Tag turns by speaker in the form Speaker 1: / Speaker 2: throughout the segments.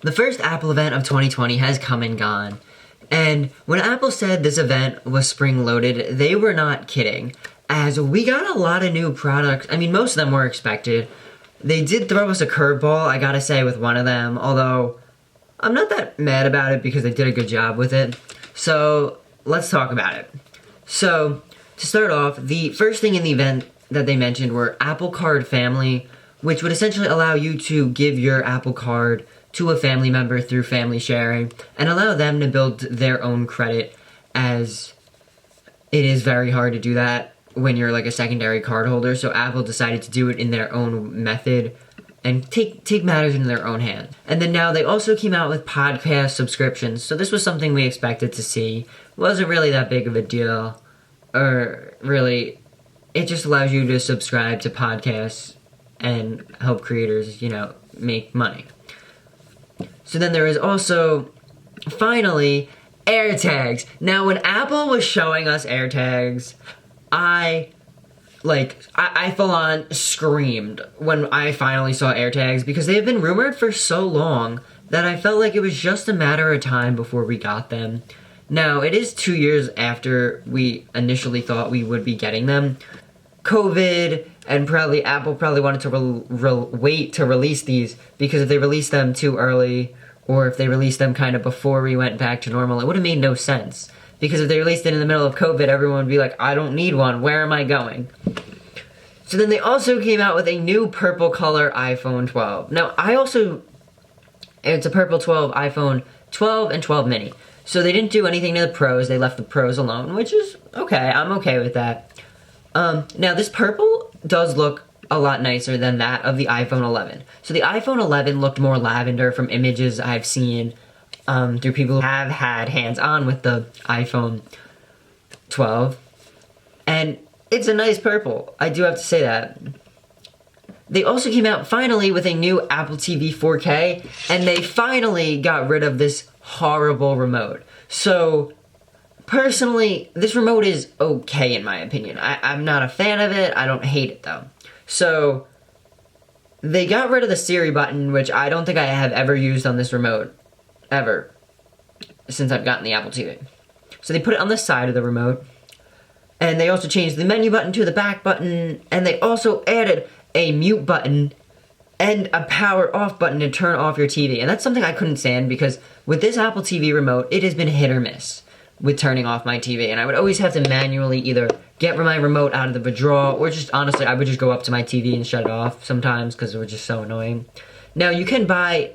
Speaker 1: The first Apple event of 2020 has come and gone. And when Apple said this event was spring-loaded, they were not kidding. As we got a lot of new products. I mean, most of them were expected. They did throw us a curveball, I gotta say, with one of them. Although, I'm not that mad about it because they did a good job with it. So, let's talk about it. So, to start off, the first thing in the event that they mentioned were Apple Card Family, which would essentially allow you to give your Apple Card to a family member through family sharing and allow them to build their own credit, as it is very hard to do that when you're like a secondary card holder. So Apple decided to do it in their own method and take matters into their own hands. And then now they also came out with podcast subscriptions. So this was something we expected to see. Wasn't really that big of a deal. Or really, it just allows you to subscribe to podcasts and help creators, make money. So then there is also, finally, AirTags. Now, when Apple was showing us AirTags, I full on screamed when I finally saw AirTags, because they have been rumored for so long that I felt like it was just a matter of time before we got them. Now, it is 2 years after we initially thought we would be getting them. COVID and Apple probably wanted to wait to release these, because if they released them too early, or if they released them kind of before we went back to normal, it would have made no sense. Because if they released it in the middle of COVID, everyone would be like, I don't need one, where am I going? So then they also came out with a new purple color iPhone 12. Now, it's a purple 12 iPhone 12 and 12 mini. So they didn't do anything to the Pros, they left the Pros alone, which is okay, I'm okay with that. Now, this purple does look a lot nicer than that of the iPhone 11. So the iPhone 11 looked more lavender from images I've seen through people who have had hands-on with the iPhone 12. And it's a nice purple, I do have to say that. They also came out finally with a new Apple TV 4K, and they finally got rid of this horrible remote. So, personally, this remote is okay in my opinion. I'm not a fan of it, I don't hate it though. So, they got rid of the Siri button, which I don't think I have ever used on this remote. Ever. Since I've gotten the Apple TV. So they put it on the side of the remote. And they also changed the menu button to the back button. And they also added a mute button and a power off button to turn off your TV. And that's something I couldn't stand, because with this Apple TV remote, it has been hit or miss with turning off my TV. And I would always have to manually either get my remote out of the drawer, or just honestly, I would just go up to my TV and shut it off sometimes because it was just so annoying. Now, you can buy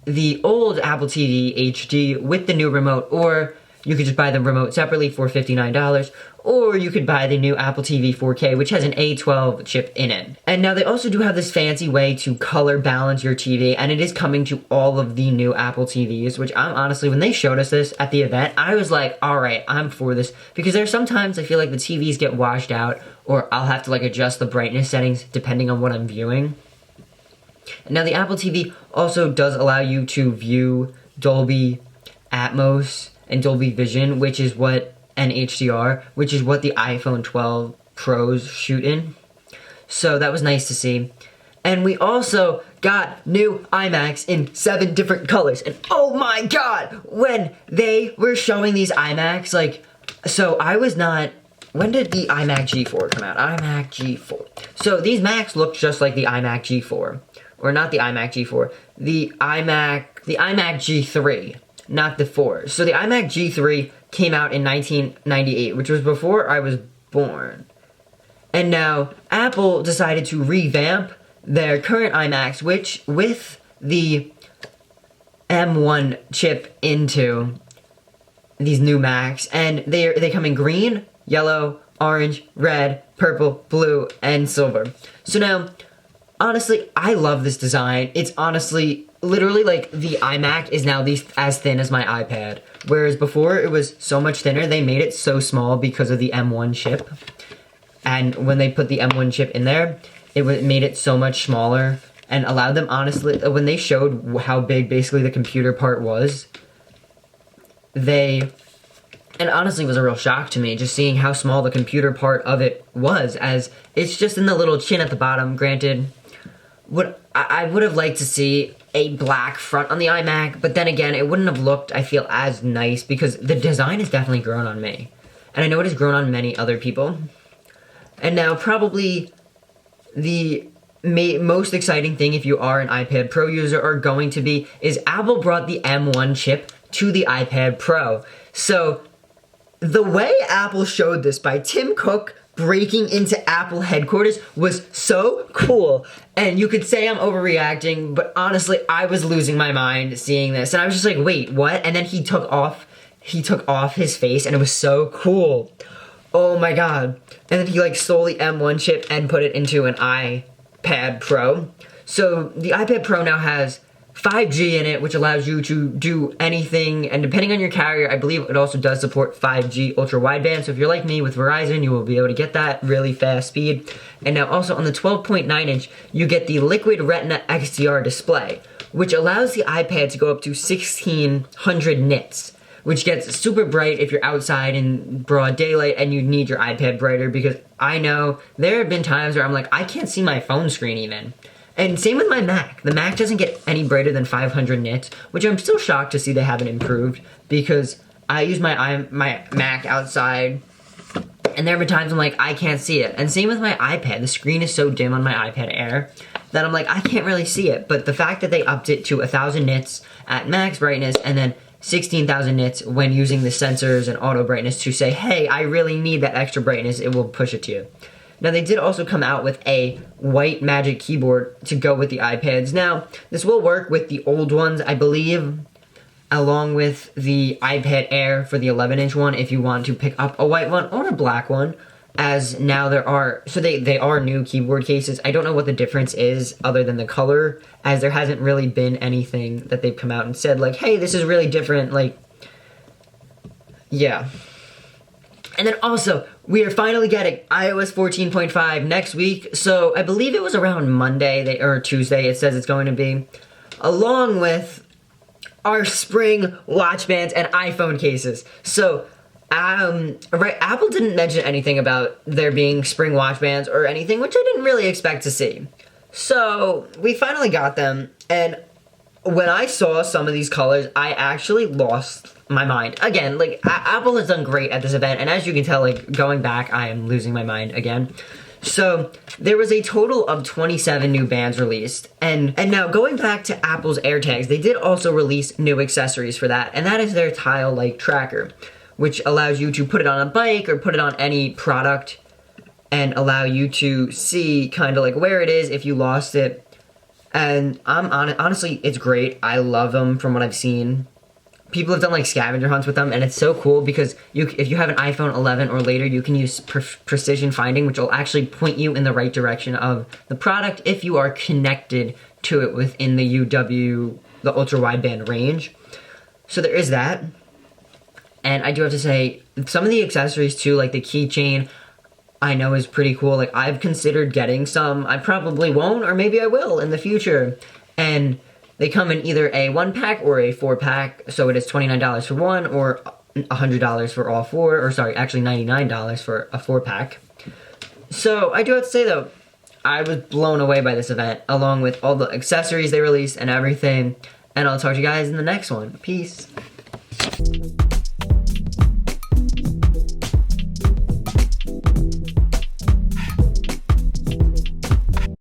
Speaker 1: the old Apple TV HD with the new remote, or you could just buy the remote separately for $59, or you could buy the new Apple TV 4K, which has an A12 chip in it. And now they also do have this fancy way to color balance your TV, and it is coming to all of the new Apple TVs, which I'm honestly, when they showed us this at the event, I was like, alright, I'm for this, because there are sometimes I feel like the TVs get washed out, or I'll have to adjust the brightness settings depending on what I'm viewing. Now, the Apple TV also does allow you to view Dolby Atmos and Dolby Vision, which is what, and HDR, which is what the iPhone 12 Pros shoot in. So that was nice to see. And we also got new iMacs in 7 different colors. And oh my god, when they were showing these iMacs, so I was not... When did the iMac G4 come out? iMac G4. So these Macs look just like the iMac G4. Or not the iMac G4. The iMac G3. Not the 4. So the iMac G3 came out in 1998, which was before I was born. And now, Apple decided to revamp their current iMacs, which, with the M1 chip into these new Macs, and they come in green, yellow, orange, red, purple, blue, and silver. So now, honestly, I love this design. It's honestly... Literally, the iMac is now as thin as my iPad. Whereas before, it was so much thinner. They made it so small because of the M1 chip. And when they put the M1 chip in there, it made it so much smaller. And allowed them, honestly, when they showed how big basically the computer part was, and honestly it was a real shock to me, just seeing how small the computer part of it was, as it's just in the little chin at the bottom. Granted, what I would have liked to see a black front on the iMac, but then again, it wouldn't have looked, I feel, as nice because the design has definitely grown on me. And I know it has grown on many other people. And now probably the most exciting thing if you are an iPad Pro user are going to be is Apple brought the M1 chip to the iPad Pro. So the way Apple showed this by Tim Cook breaking into Apple headquarters was so cool. And you could say I'm overreacting, but honestly, I was losing my mind seeing this. And I was just like, wait, what? And then he took off his face and it was so cool. Oh my god. And then he like stole the M1 chip and put it into an iPad Pro. So the iPad Pro now has 5G in it, which allows you to do anything, and depending on your carrier, I believe it also does support 5G ultra wideband, so if you're like me with Verizon, you will be able to get that really fast speed. And now also on the 12.9 inch, you get the Liquid Retina XDR display, which allows the iPad to go up to 1600 nits, which gets super bright if you're outside in broad daylight and you need your iPad brighter, because I know there have been times where I'm like, I can't see my phone screen even. And same with my Mac. The Mac doesn't get any brighter than 500 nits, which I'm still shocked to see they haven't improved, because I use my Mac outside, and there have been times I'm like, I can't see it. And same with my iPad. The screen is so dim on my iPad Air that I'm like, I can't really see it. But the fact that they upped it to 1000 nits at max brightness and then 16,000 nits when using the sensors and auto brightness to say, hey, I really need that extra brightness, it will push it to you. Now, they did also come out with a white Magic Keyboard to go with the iPads. Now, this will work with the old ones, I believe, along with the iPad Air for the 11-inch one, if you want to pick up a white one or a black one, as now there are, so they are new keyboard cases. I don't know what the difference is other than the color, as there hasn't really been anything that they've come out and said, like, hey, this is really different, like, yeah. And then also, we are finally getting iOS 14.5 next week, so I believe it was around Monday, or Tuesday, it says it's going to be, along with our spring watch bands and iPhone cases. So, right, Apple didn't mention anything about there being spring watch bands or anything, which I didn't really expect to see. So, we finally got them, and when I saw some of these colors, I actually lost my mind. Again, like, Apple has done great at this event, and as you can tell, like, going back, I am losing my mind again. So, there was a total of 27 new bands released, and now going back to Apple's AirTags, they did also release new accessories for that, and that is their tile-like tracker, which allows you to put it on a bike or put it on any product and allow you to see kind of like where it is if you lost it. And honestly, it's great. I love them from what I've seen. People have done like scavenger hunts with them, and it's so cool because if you have an iPhone 11 or later, you can use precision finding, which will actually point you in the right direction of the product if you are connected to it within the UW, the ultra wideband range. So there is that. And I do have to say, some of the accessories too, like the keychain, I know is pretty cool. Like, I've considered getting some. I probably won't, or maybe I will in the future. And they come in either a 1-pack or a 4-pack, so it is $29 for one, or $100 for all four, or sorry, actually $99 for a 4-pack. So, I do have to say though, I was blown away by this event, along with all the accessories they released and everything. And I'll talk to you guys in the next one. Peace.